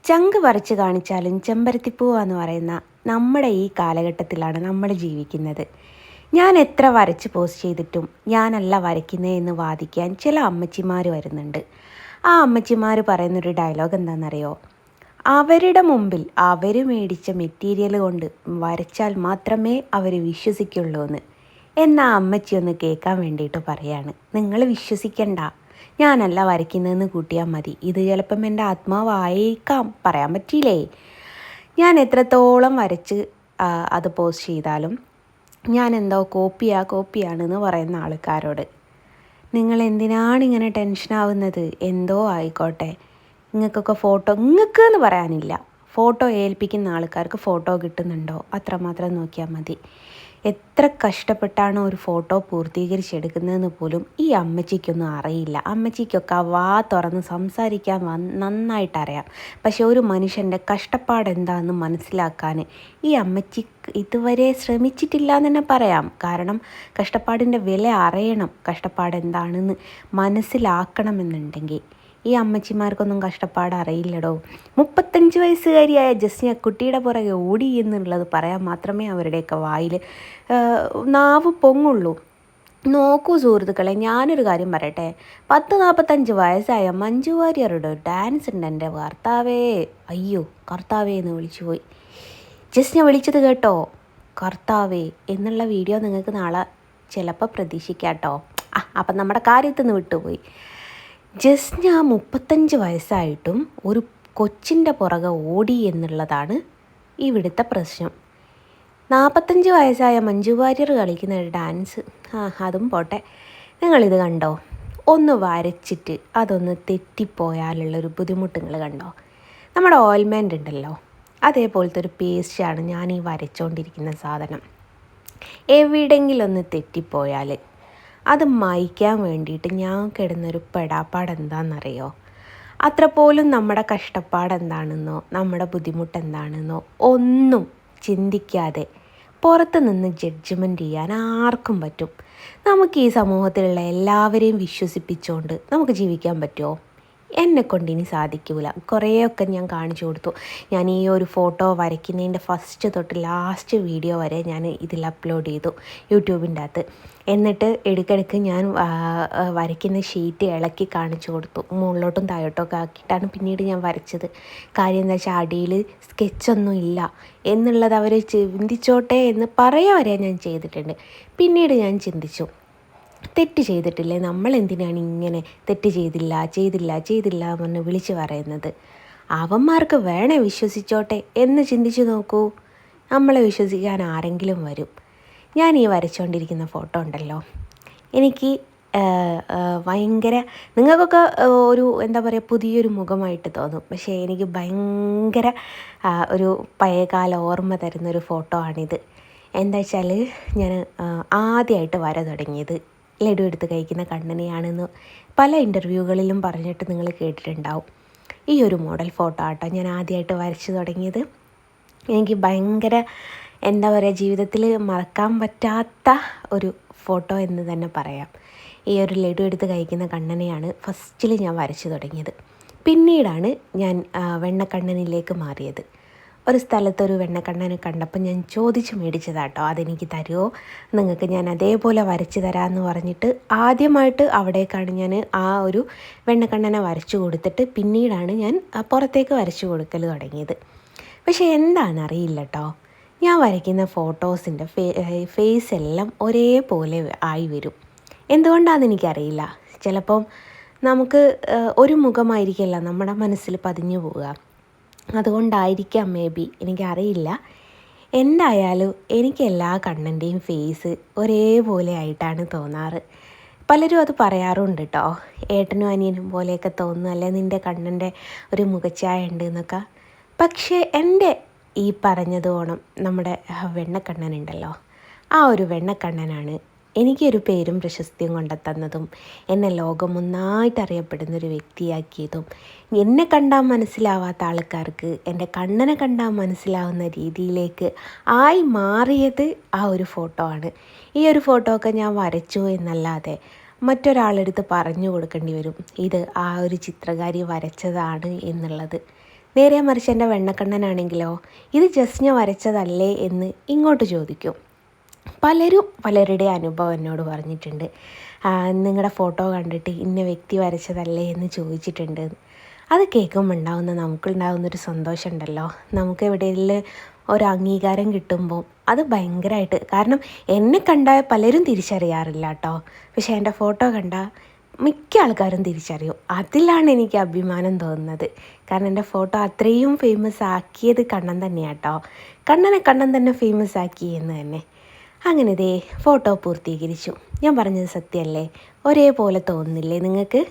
ചങ്ക് പറിച്ച് കാണിച്ചാലും ചെമ്പരത്തിപ്പൂവാന്ന് പറയുന്ന നമ്മുടെ ഈ കാലഘട്ടത്തിലാണ് നമ്മൾ ജീവിക്കുന്നത്. ഞാൻ എത്ര വരച്ച് പോസ്റ്റ് ചെയ്തിട്ടും ഞാനല്ല വരയ്ക്കുന്നതെന്ന് വാദിക്കാൻ ചില അമ്മച്ചിമാർ വരുന്നുണ്ട്. ആ അമ്മച്ചിമാർ പറയുന്നൊരു ഡയലോഗ് എന്താണെന്നറിയോ? അവരുടെ മുമ്പിൽ അവർ മേടിച്ച മെറ്റീരിയൽ കൊണ്ട് വരച്ചാൽ മാത്രമേ അവർ വിശ്വസിക്കുള്ളൂ എന്ന്. എന്നാൽ അമ്മച്ചി ഒന്ന് കേൾക്കാൻ വേണ്ടിയിട്ട് പറയാണ്, നിങ്ങൾ വിശ്വസിക്കണ്ട, ഞാനല്ല വരയ്ക്കുന്നതെന്ന് കൂട്ടിയാൽ മതി. ഇത് ചിലപ്പം എൻ്റെ ആത്മാവായേക്കാം, പറയാൻ പറ്റിയില്ലേ. ഞാൻ എത്രത്തോളം വരച്ച് അത് പോസ്റ്റ് ചെയ്താലും ഞാൻ എന്തോ കോപ്പിയാണെന്ന് പറയുന്ന ആൾക്കാരോട് നിങ്ങൾ എന്തിനാണ് ഇങ്ങനെ ടെൻഷനാവുന്നത്? എന്തോ ആയിക്കോട്ടെ, നിങ്ങൾക്കൊക്കെ ഫോട്ടോ, നിങ്ങൾക്ക് എന്ന് പറയാനില്ല, ഫോട്ടോ ഏൽപ്പിക്കുന്ന ആൾക്കാർക്ക് ഫോട്ടോ കിട്ടുന്നുണ്ടോ അത്രമാത്രം നോക്കിയാൽ മതി. എത്ര കഷ്ടപ്പെട്ടാണ് ഒരു ഫോട്ടോ പൂർത്തീകരിച്ചെടുക്കുന്നതെന്ന് പോലും ഈ അമ്മച്ചിക്കൊന്നും അറിയില്ല. അമ്മച്ചിക്കൊക്കെ വാ തുറന്ന് സംസാരിക്കാൻ നന്നായിട്ടറിയാം. പക്ഷെ ഒരു മനുഷ്യൻ്റെ കഷ്ടപ്പാട് എന്താണെന്ന് മനസ്സിലാക്കാൻ ഈ അമ്മച്ചി ഇതുവരെ ശ്രമിച്ചിട്ടില്ല എന്ന് തന്നെ പറയാം. കാരണം കഷ്ടപ്പാടിൻ്റെ വില അറിയണം, കഷ്ടപ്പാട് എന്താണെന്ന് മനസ്സിലാക്കണമെന്നുണ്ടെങ്കിൽ ഈ അമ്മച്ചിമാർക്കൊന്നും കഷ്ടപ്പാട് അറിയില്ലടോ. 35 വയസ്സുകാരിയായ ജസ്ന കുട്ടിയുടെ പുറകെ ഓടി എന്നുള്ളത് പറയാൻ മാത്രമേ അവരുടെയൊക്കെ വായിൽ നാവ് പൊങ്ങുള്ളൂ. നോക്കൂ സുഹൃത്തുക്കളെ, ഞാനൊരു കാര്യം പറയട്ടെ. 45 വയസ്സായ മഞ്ജു വാര്യരുടെ ഒരു ഡാൻസ് ഉണ്ട്, എൻ്റെ കർത്താവേ, അയ്യോ കർത്താവേ എന്ന് വിളിച്ചു പോയി. ജസ്ന വിളിച്ചത് കേട്ടോ, കർത്താവേ എന്നുള്ള വീഡിയോ നിങ്ങൾക്ക് നാളെ ചിലപ്പോൾ പ്രതീക്ഷിക്കാം കേട്ടോ. അപ്പം നമ്മുടെ കാര്യത്തിൽ നിന്ന് വിട്ടുപോയി. ജസ്ന 35 വയസ്സായിട്ടും ഒരു കൊച്ചിൻ്റെ പുറകെ ഓടി എന്നുള്ളതാണ് ഇവിടുത്തെ പ്രശ്നം. 45 വയസ്സായ മഞ്ജു വാര്യർ കളിക്കുന്ന ഡാൻസ്, അതും പോട്ടെ, നിങ്ങളിത് കണ്ടോ? ഒന്ന് വരച്ചിട്ട് അതൊന്ന് തെറ്റിപ്പോയാലുള്ളൊരു ബുദ്ധിമുട്ട് നിങ്ങൾ കണ്ടോ? നമ്മുടെ ഓയിൽമെൻ്റ് ഉണ്ടല്ലോ, അതേപോലത്തെ ഒരു പേസ്റ്റാണ് ഞാൻ ഈ വരച്ചുകൊണ്ടിരിക്കുന്ന സാധനം. എവിടെയെങ്കിലും ഒന്ന് തെറ്റിപ്പോയാൽ അത് മായ്ക്കാൻ വേണ്ടിയിട്ട് ഞാൻ കിടന്നൊരു പെടാപ്പാട് എന്താണെന്നറിയോ? അത്ര പോലും നമ്മുടെ കഷ്ടപ്പാട് എന്താണെന്നോ നമ്മുടെ ബുദ്ധിമുട്ട് എന്താണെന്നോ ഒന്നും ചിന്തിക്കാതെ പുറത്ത് നിന്ന് ജഡ്ജ്മെൻറ്റ് ചെയ്യാൻ ആർക്കും പറ്റും. നമുക്ക് ഈ സമൂഹത്തിലുള്ള എല്ലാവരെയും വിശ്വസിപ്പിച്ചുകൊണ്ട് നമുക്ക് ജീവിക്കാൻ പറ്റുമോ? എന്നെക്കൊണ്ട് ഇനി സാധിക്കില്ല. കുറേയൊക്കെ ഞാൻ കാണിച്ചു കൊടുത്തു. ഞാൻ ഈ ഒരു ഫോട്ടോ വരയ്ക്കുന്നതിൻ്റെ ഫസ്റ്റ് തൊട്ട് ലാസ്റ്റ് വീഡിയോ വരെ ഞാൻ ഇതിൽ അപ്ലോഡ് ചെയ്തു യൂട്യൂബിൻ്റെ അകത്ത്. എന്നിട്ട് ഇടയ്ക്കിടയ്ക്ക് ഞാൻ വരയ്ക്കുന്ന ഷീറ്റ് ഇളക്കി കാണിച്ചു കൊടുത്തു. മുകളിലോട്ടും താഴോട്ടൊക്കെ ആക്കിയിട്ടാണ് പിന്നീട് ഞാൻ വരച്ചത്. കാര്യം എന്താ വെച്ചാൽ അടിയിൽ സ്കെച്ചൊന്നും ഇല്ല എന്നുള്ളത് അവർ ചിന്തിച്ചോട്ടെ എന്ന് പറയാൻ വരെ ഞാൻ ചെയ്തിട്ടുണ്ട്. പിന്നീട് ഞാൻ ചിന്തിച്ചു, തെറ്റ് ചെയ്തിട്ടില്ലേ, നമ്മൾ എന്തിനാണ് ഇങ്ങനെ തെറ്റ് ചെയ്തില്ല എന്ന് വിളിച്ച് പറയുന്നത്? അവന്മാർക്ക് വേണേ വിശ്വസിച്ചോട്ടെ എന്ന് ചിന്തിച്ച് നോക്കൂ. നമ്മളെ വിശ്വസിക്കാൻ ആരെങ്കിലും വരും. ഞാൻ ഈ വരച്ചുകൊണ്ടിരിക്കുന്ന ഫോട്ടോ ഉണ്ടല്ലോ, എനിക്ക് ഭയങ്കര, നിങ്ങൾക്കൊക്കെ ഒരു എന്താ പറയുക, പുതിയൊരു മുഖമായിട്ട് തോന്നും. പക്ഷേ എനിക്ക് ഭയങ്കര ഒരു പഴയകാല ഓർമ്മ തരുന്നൊരു ഫോട്ടോ ആണിത്. എന്താ വെച്ചാൽ ഞാൻ ആദ്യമായിട്ട് വര തുടങ്ങിയത് ലഡു എടുത്ത് കഴിക്കുന്ന കണ്ണനെയാണെന്ന് പല ഇൻ്റർവ്യൂകളിലും പറഞ്ഞിട്ട് നിങ്ങൾ കേട്ടിട്ടുണ്ടാവും. ഈ ഒരു മോഡൽ ഫോട്ടോ ആട്ടോ ഞാൻ ആദ്യമായിട്ട് വരച്ച് തുടങ്ങിയത്. എനിക്ക് ഭയങ്കര എന്താ പറയുക, ജീവിതത്തിൽ മറക്കാൻ പറ്റാത്ത ഒരു ഫോട്ടോ എന്ന് തന്നെ പറയാം. ഈ ഒരു ലഡു എടുത്ത് കഴിക്കുന്ന കണ്ണനെയാണ് ഫസ്റ്റിൽ ഞാൻ വരച്ച് തുടങ്ങിയത്. പിന്നീടാണ് ഞാൻ വെണ്ണക്കണ്ണനിലേക്ക് മാറിയത്. ഒരു സ്ഥലത്തൊരു വെണ്ണക്കണ്ണനെ കണ്ടപ്പോൾ ഞാൻ ചോദിച്ച് മേടിച്ചതാട്ടോ, അതെനിക്ക് തരുമോ, നിങ്ങൾക്ക് ഞാൻ അതേപോലെ വരച്ച് തരാമെന്ന് പറഞ്ഞിട്ട് ആദ്യമായിട്ട് അവിടേക്കാണ് ഞാൻ ആ ഒരു വെണ്ണക്കണ്ണനെ വരച്ചു കൊടുത്തിട്ട് പിന്നീടാണ് ഞാൻ പുറത്തേക്ക് വരച്ചു കൊടുക്കൽ തുടങ്ങിയത്. പക്ഷേ എന്താണെന്നറിയില്ല കേട്ടോ, ഞാൻ വരയ്ക്കുന്ന ഫോട്ടോസിൻ്റെ ഫേസ് എല്ലാം ഒരേപോലെ ആയി വരും. എന്തുകൊണ്ടാണെന്ന് എനിക്കറിയില്ല. ചിലപ്പം നമുക്ക് ഒരു മുഖമായിരിക്കില്ല നമ്മുടെ മനസ്സിൽ പതിഞ്ഞു പോവുക, അതുകൊണ്ടായിരിക്കാം മേ ബി, എനിക്കറിയില്ല. എന്തായാലും എനിക്ക് എല്ലാ കണ്ണൻ്റെയും ഫേസ് ഒരേപോലെ ആയിട്ടാണ് തോന്നാറ്. പലരും അത് പറയാറുണ്ട് കേട്ടോ, ഏട്ടനും അനിയനും പോലെയൊക്കെ തോന്നുന്നു, അല്ലെ നിൻ്റെ കണ്ണൻ്റെ ഒരു മുഖച്ഛായ ഉണ്ട് എന്നൊക്കെ. പക്ഷേ എൻ്റെ ഈ പറഞ്ഞതോണം നമ്മുടെ വെണ്ണക്കണ്ണനുണ്ടല്ലോ, ആ ഒരു വെണ്ണക്കണ്ണനാണ് എനിക്കൊരു പേരും പ്രശസ്തിയും കൊണ്ടെത്തന്നതും എന്നെ ലോകം ഒന്നായിട്ട് അറിയപ്പെടുന്നൊരു വ്യക്തിയാക്കിയതും എന്നെ കണ്ടാൽ മനസ്സിലാവാത്ത ആൾക്കാർക്ക് എൻ്റെ കണ്ണനെ കണ്ടാൽ മനസ്സിലാവുന്ന രീതിയിലേക്ക് ആയി മാറിയത് ആ ഒരു ഫോട്ടോ ആണ്. ഈ ഒരു ഫോട്ടോ ഒക്കെ ഞാൻ വരച്ചു എന്നല്ലാതെ മറ്റൊരാളെടുത്ത് പറഞ്ഞു കൊടുക്കേണ്ടി വരും ഇത് ആ ഒരു ചിത്രകാരി വരച്ചതാണ് എന്നുള്ളത്. നേരെ മറിച്ച് എൻ്റെ വെണ്ണക്കണ്ണനാണെങ്കിലോ ഇത് ജസ്റ്റ് ഞാൻ വരച്ചതല്ലേ എന്ന് ഇങ്ങോട്ട് ചോദിക്കും. പലരും പലരുടെ അനുഭവം എന്നോട് പറഞ്ഞിട്ടുണ്ട്. നിങ്ങളുടെ ഫോട്ടോ കണ്ടിട്ട് ഇന്ന വ്യക്തി വരച്ചതല്ലേ എന്ന് ചോദിച്ചിട്ടുണ്ട്. അത് കേൾക്കുമ്പോൾ ഉണ്ടാകുന്ന നമുക്കുണ്ടാകുന്നൊരു സന്തോഷം ഉണ്ടല്ലോ, നമുക്ക് എവിടെയെങ്കിലും ഒരു അംഗീകാരം കിട്ടുമ്പോൾ അത് ഭയങ്കരമായിട്ട്, കാരണം എന്നെ കണ്ടാൽ പലരും തിരിച്ചറിയാറില്ല കേട്ടോ, പക്ഷേ എൻ്റെ ഫോട്ടോ കണ്ടാൽ മിക്ക ആൾക്കാരും തിരിച്ചറിയും. അതിലാണ് എനിക്ക് അഭിമാനം തോന്നുന്നത്. കാരണം എൻ്റെ ഫോട്ടോ അത്രയും ഫേമസ് ആക്കിയത് കണ്ണൻ തന്നെയാണ് കേട്ടോ. കണ്ണൻ തന്നെ ഫേമസ് ആക്കി എന്ന് തന്നെ. അങ്ങനെ ഫോട്ടോ പൂർത്തീകരിച്ചു. ഞാൻ പറഞ്ഞത് സത്യമല്ലേ? ഒരേപോലെ തോന്നുന്നില്ലേ നിങ്ങൾക്ക്?